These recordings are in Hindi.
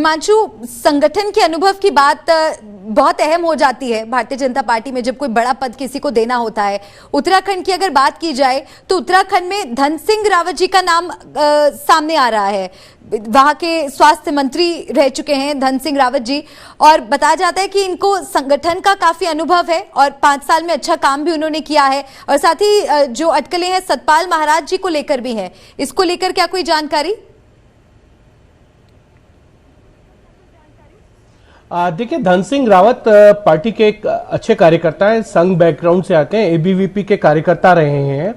हिमांशु, संगठन के अनुभव की बात बहुत अहम हो जाती है भारतीय जनता पार्टी में जब कोई बड़ा पद किसी को देना होता है। उत्तराखंड की अगर बात की जाए तो उत्तराखंड में धन सिंह रावत जी का नाम सामने आ रहा है। वहां के स्वास्थ्य मंत्री रह चुके हैं धन सिंह रावत जी, और बताया जाता है कि इनको संगठन का काफी अनुभव है और 5 साल में अच्छा काम भी उन्होंने किया है। और साथ ही जो अटकलें हैं सतपाल महाराज जी को लेकर भी हैं, इसको लेकर क्या कोई जानकारी? देखिए, धन सिंह रावत पार्टी के एक अच्छे कार्यकर्ता हैं, संघ बैकग्राउंड से आते हैं, एबीवीपी के कार्यकर्ता रहे हैं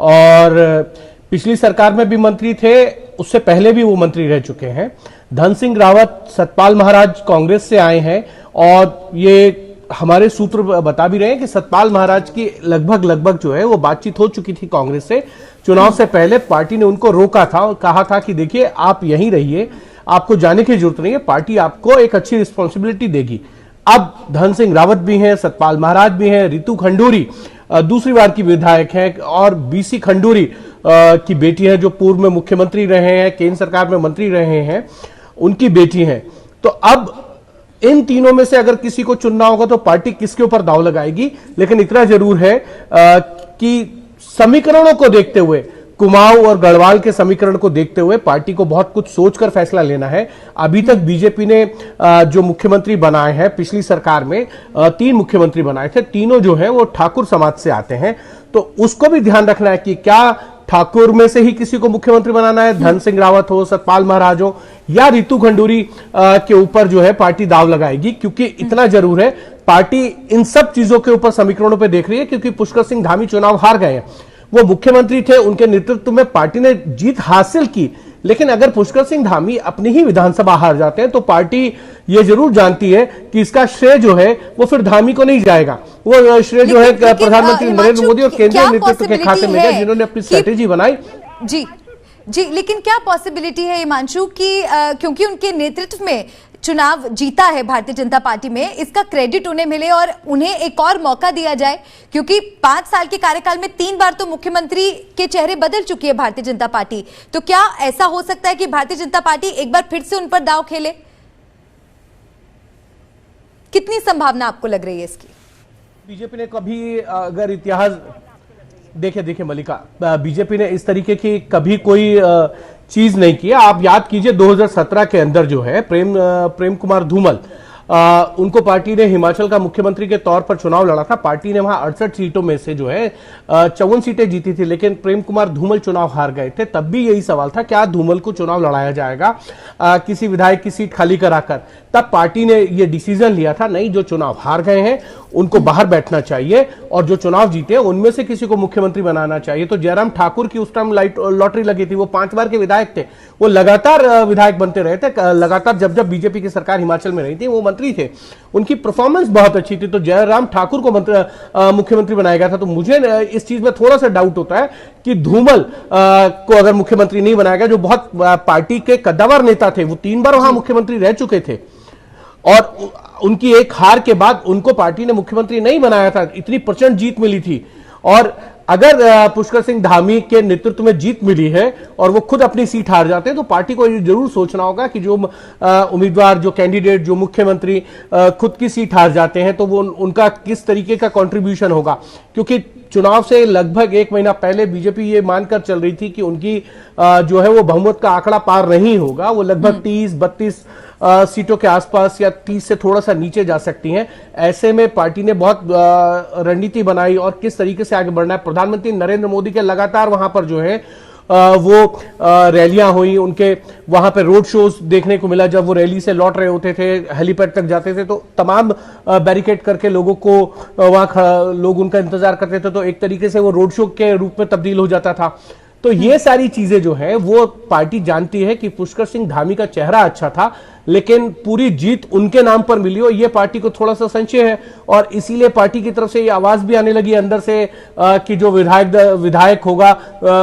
और पिछली सरकार में भी मंत्री थे, उससे पहले भी वो मंत्री रह चुके हैं। धन सिंह रावत सतपाल महाराज कांग्रेस से आए हैं और ये हमारे सूत्र बता भी रहे हैं कि सतपाल महाराज की लगभग जो है वो बातचीत हो चुकी थी कांग्रेस से। चुनाव से पहले पार्टी ने उनको रोका था और कहा था कि देखिए आप यहीं रहिए, आपको जाने की जरूरत नहीं है, पार्टी आपको एक अच्छी रिस्पॉन्सिबिलिटी देगी। अब धन सिंह रावत भी हैं, सतपाल महाराज भी हैं, रितु खंडूरी दूसरी बार की विधायक हैं और बीसी खंडूरी की बेटी है जो पूर्व में मुख्यमंत्री रहे हैं, केंद्र सरकार में मंत्री रहे हैं, उनकी बेटी हैं। तो अब इन तीनों में से अगर किसी को चुनना होगा तो पार्टी किसके ऊपर दांव लगाएगी। लेकिन इतना जरूर है कि समीकरणों को देखते हुए, कुमाऊं और गढ़वाल के समीकरण को देखते हुए पार्टी को बहुत कुछ सोचकर फैसला लेना है। अभी तक बीजेपी ने जो मुख्यमंत्री बनाए हैं, पिछली सरकार में 3 मुख्यमंत्री बनाए थे, तीनों जो है वो ठाकुर समाज से आते हैं, तो उसको भी ध्यान रखना है कि क्या ठाकुर में से ही किसी को मुख्यमंत्री बनाना है, धन सिंह रावत हो, सतपाल महाराज हो या रितु खंडूरी के ऊपर जो है पार्टी दाव लगाएगी। क्योंकि इतना जरूर है, पार्टी इन सब चीजों के ऊपर समीकरणों पर देख रही है। क्योंकि पुष्कर सिंह धामी चुनाव हार गए हैं, वो मुख्यमंत्री थे, उनके नेतृत्व में पार्टी ने जीत हासिल की, लेकिन अगर पुष्कर सिंह धामी अपनी ही विधानसभा हार जाते हैं तो पार्टी ये जरूर जानती है कि इसका श्रेय जो है वो फिर धामी को नहीं जाएगा, वो श्रेय जो है प्रधानमंत्री नरेंद्र मोदी और केंद्रीय नेतृत्व के खाते में है, जिन्होंने अपनी स्ट्रेटेजी बनाई। जी, लेकिन क्या पॉसिबिलिटी है हिमांशु कि क्योंकि उनके नेतृत्व में चुनाव जीता है भारतीय जनता पार्टी में, इसका क्रेडिट उन्हें मिले और उन्हें एक और मौका दिया जाए? क्योंकि 5 साल के कार्यकाल में 3 बार तो मुख्यमंत्री के चेहरे बदल चुकी है भारतीय जनता पार्टी, तो क्या ऐसा हो सकता है कि भारतीय जनता पार्टी एक बार फिर से उन पर दांव खेले? कितनी संभावना आपको लग रही है इसकी? बीजेपी ने कभी अगर इतिहास देखिए मलिका, बीजेपी ने इस तरीके की कभी कोई चीज नहीं किया। आप याद कीजिए 2017 के अंदर जो है प्रेम कुमार धूमल, उनको पार्टी ने हिमाचल का मुख्यमंत्री के तौर पर चुनाव लड़ा था। पार्टी ने वहां 68 सीटों में से जो है 54 सीटें जीती थी, लेकिन प्रेम कुमार धूमल चुनाव हार गए थे। तब भी यही सवाल था, क्या धूमल को चुनाव लड़ाया जाएगा किसी विधायक की सीट खाली कराकर? तब पार्टी ने यह डिसीजन लिया था, नहीं, जो चुनाव हार गए हैं उनको बाहर बैठना चाहिए और जो चुनाव जीते उनमें से किसी को मुख्यमंत्री बनाना चाहिए। तो जयराम ठाकुर की उस टाइम लॉटरी लगी थी, वो 5 बार के विधायक थे, वो लगातार विधायक बनते रहे थे, लगातार जब बीजेपी की सरकार हिमाचल में रही थी, वो मंत्री थे, उनकी परफॉर्मेंस बहुत अच्छी थी, तो जयराम ठाकुर को मुख्यमंत्री बनाया गया था। तो मुझे इस चीज में थोड़ा सा डाउट होता है कि धूमल को अगर मुख्यमंत्री नहीं बनाया गया, जो बहुत पार्टी के कद्दावर नेता थे, वो 3 बार वहां मुख्यमंत्री रह चुके थे और उनकी एक हार के बाद उनको पार्टी ने मुख्यमंत्री नहीं बनाया था, इतनी प्रचंड जीत मिली थी। और अगर पुष्कर सिंह धामी के नेतृत्व में जीत मिली है और वो खुद अपनी सीट हार जाते हैं, तो पार्टी को ये जरूर सोचना होगा कि जो उम्मीदवार, जो कैंडिडेट, जो मुख्यमंत्री खुद की सीट हार जाते हैं, तो वो उनका किस तरीके का कंट्रीब्यूशन होगा। क्योंकि चुनाव से लगभग 1 महीना पहले बीजेपी ये मानकर चल रही थी कि उनकी जो है वो बहुमत का आंकड़ा पार नहीं होगा, वो लगभग 30-32 सीटों के आसपास या 30 से थोड़ा सा नीचे जा सकती हैं। ऐसे में पार्टी ने बहुत रणनीति बनाई और किस तरीके से आगे बढ़ना है। प्रधानमंत्री नरेंद्र मोदी के लगातार वहां पर जो है वो रैलियां हुई, उनके वहां पे रोड शोज देखने को मिला। जब वो रैली से लौट रहे होते थे, हेलीपैड तक जाते थे, तो तमाम बैरिकेड करके लोगों को वहां लोग उनका इंतजार करते थे, तो एक तरीके से वो रोड शो के रूप में तब्दील हो जाता था। तो ये सारी चीजें जो है वो पार्टी जानती है कि पुष्कर सिंह धामी का चेहरा अच्छा था, लेकिन पूरी जीत उनके नाम पर मिली हो, ये पार्टी को थोड़ा सा संशय है। और इसीलिए पार्टी की तरफ से ये आवाज भी आने लगी अंदर से कि जो विधायक होगा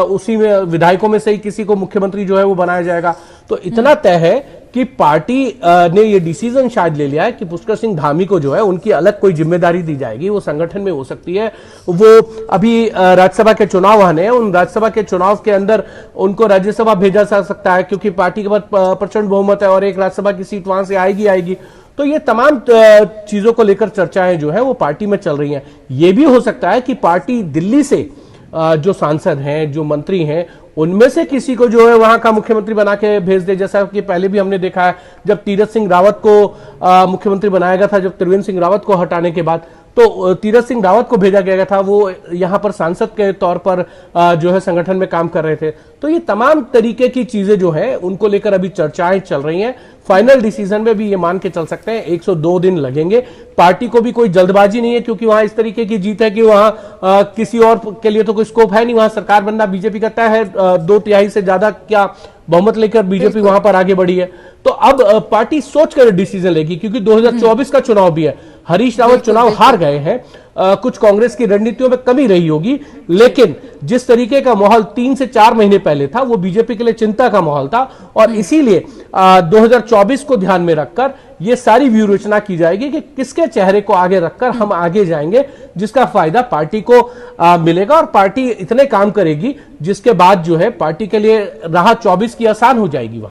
उसी में विधायकों में से ही किसी को मुख्यमंत्री जो है वो बनाया जाएगा। तो इतना तय है कि पार्टी ने ये डिसीजन शायद ले लिया है कि पुष्कर सिंह धामी को जो है उनकी अलग कोई जिम्मेदारी दी जाएगी, वो संगठन में हो सकती है। वो अभी राज्यसभा के चुनाव आने हैं, उन राज्यसभा के चुनाव के अंदर उनको राज्यसभा भेजा जा सकता है क्योंकि पार्टी के पास प्रचंड बहुमत है और एक राज्यसभा की सीट वहां से आएगी। तो ये तमाम चीजों को लेकर चर्चाएं जो है वो पार्टी में चल रही हैं। ये भी हो सकता है कि पार्टी दिल्ली से जो सांसद हैं, जो मंत्री हैं, उनमें से किसी को जो है वहां का मुख्यमंत्री बना के भेज दे, जैसा कि पहले भी हमने देखा है जब तीरथ सिंह रावत को मुख्यमंत्री बनाया गया था, जब त्रिवेंद्र सिंह रावत को हटाने के बाद तो तीरथ सिंह रावत को भेजा गया था, वो यहां पर सांसद के तौर पर जो है संगठन में काम कर रहे थे। तो ये तमाम तरीके की चीजें जो है उनको लेकर अभी चर्चाएं चल रही हैं। फाइनल डिसीजन में भी ये मान के चल सकते हैं 102 दिन लगेंगे। पार्टी को भी कोई जल्दबाजी नहीं है क्योंकि वहां इस तरीके की जीत है कि वहां किसी और के लिए तो कोई स्कोप है नहीं, वहां सरकार बनना बीजेपी का तय है, 2/3 से ज्यादा क्या बहुमत लेकर बीजेपी वहां पर आगे बढ़ी है। तो अब पार्टी सोचकर डिसीजन लेगी क्योंकि 2024 का चुनाव भी है। हरीश रावत चुनाव हार गए हैं, कुछ कांग्रेस की रणनीतियों में कमी रही होगी, लेकिन जिस तरीके का माहौल 3 से 4 महीने पहले था वो बीजेपी के लिए चिंता का माहौल था और इसीलिए 2024 को ध्यान में रखकर ये सारी व्यू रचना की जाएगी कि किसके चेहरे को आगे रखकर हम आगे जाएंगे, जिसका फायदा पार्टी को मिलेगा और पार्टी इतने काम करेगी जिसके बाद जो है पार्टी के लिए राह 24 की आसान हो जाएगी।